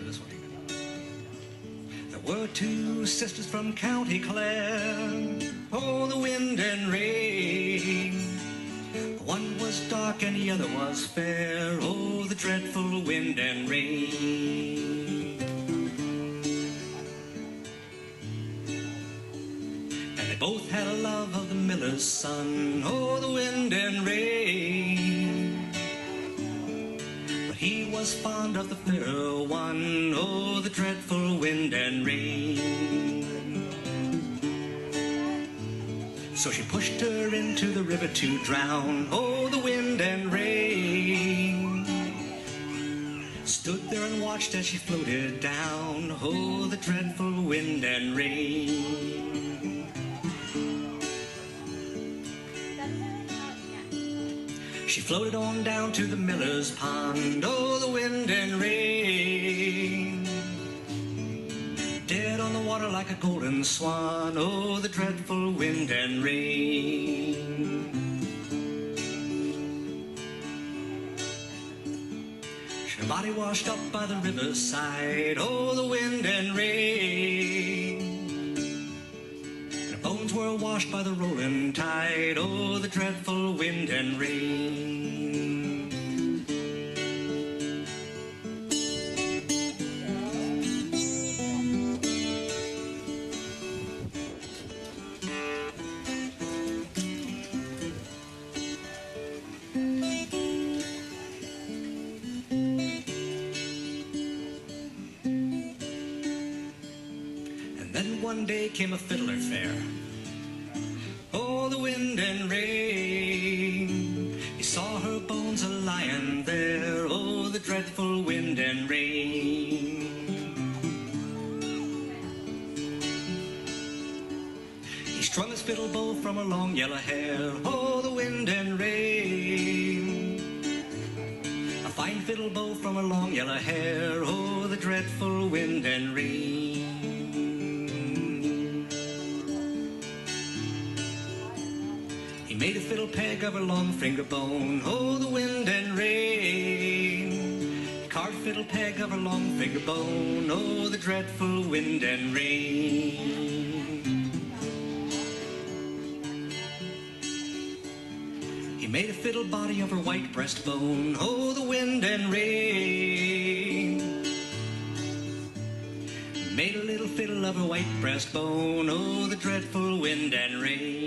this one. There were two sisters from County Clare, oh, the wind and rain. One was dark and the other was fair, oh, the dreadful wind and rain. And they both had a love of the miller's son, oh, the wind and rain. But he was fond of the fairer one, oh, the dreadful wind and rain. So she pushed her into the river to drown, oh, the wind and rain. Stood there and watched as she floated down, oh, the dreadful wind and rain. She floated on down to the miller's pond, oh, the wind and rain. Dead on the water like a golden swan, oh, the dreadful wind and rain. Her body washed up by the riverside, oh, the wind and rain. And her bones were washed by the rolling tide, oh, the dreadful wind and rain. One day came a fiddler fair, oh, the wind and rain. He saw her bones a-lying there, oh, the dreadful wind and rain. He strung his fiddle bow from her long yellow hair, oh, the wind and rain. A fine fiddle bow from her long yellow hair, oh, the dreadful wind and rain. Made a fiddle peg of her long finger bone, oh, the wind and rain. He carved a fiddle peg of her long finger bone, oh, the dreadful wind and rain. He made a fiddle body of her white breastbone, oh, the wind and rain. Made a little fiddle of her white breastbone, oh, the dreadful wind and rain.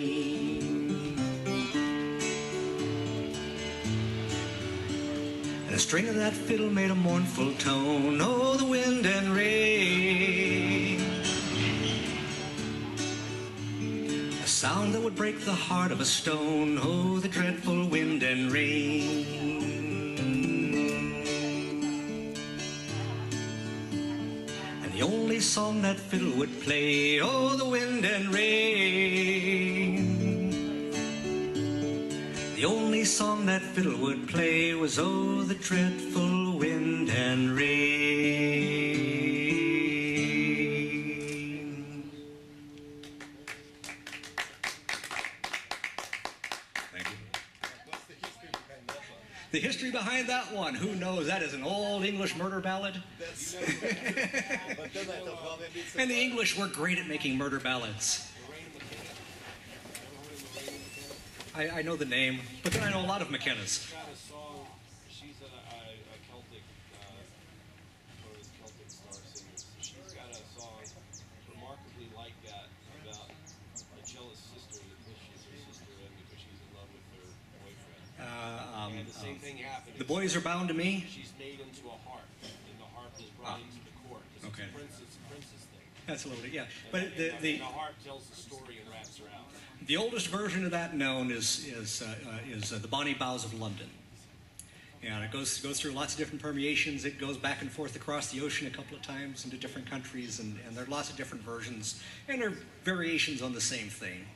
The string of that fiddle made a mournful tone, oh, the wind and rain. A sound that would break the heart of a stone, oh, the dreadful wind and rain. And the only song that fiddle would play, oh, the wind and rain. The only song that fiddle would play was, oh, the dreadful wind and rain. Thank you. What's the history behind that one? The history behind that one, who knows? That is an old English murder ballad. That's And the English were great at making murder ballads. I know the name, but then I know a lot of McKenna's. She's got a song. She's a Celtic, one of those Celtic star singers. She's got a song remarkably like that about a jealous sister that pushes her sister in because she's in love with her boyfriend. And the same thing happened. The Boys Are Bound to Me? She's made into a harp, and the harp is brought into the court. It's Okay. a princess thing. That's a little bit, yeah. And But the harp tells the story and wraps her out. the oldest version of that known is the Bonnie Boughs of London. And it goes through lots of different permeations. It goes back and forth across the ocean a couple of times into different countries, and there are lots of different versions, and there are variations on the same thing.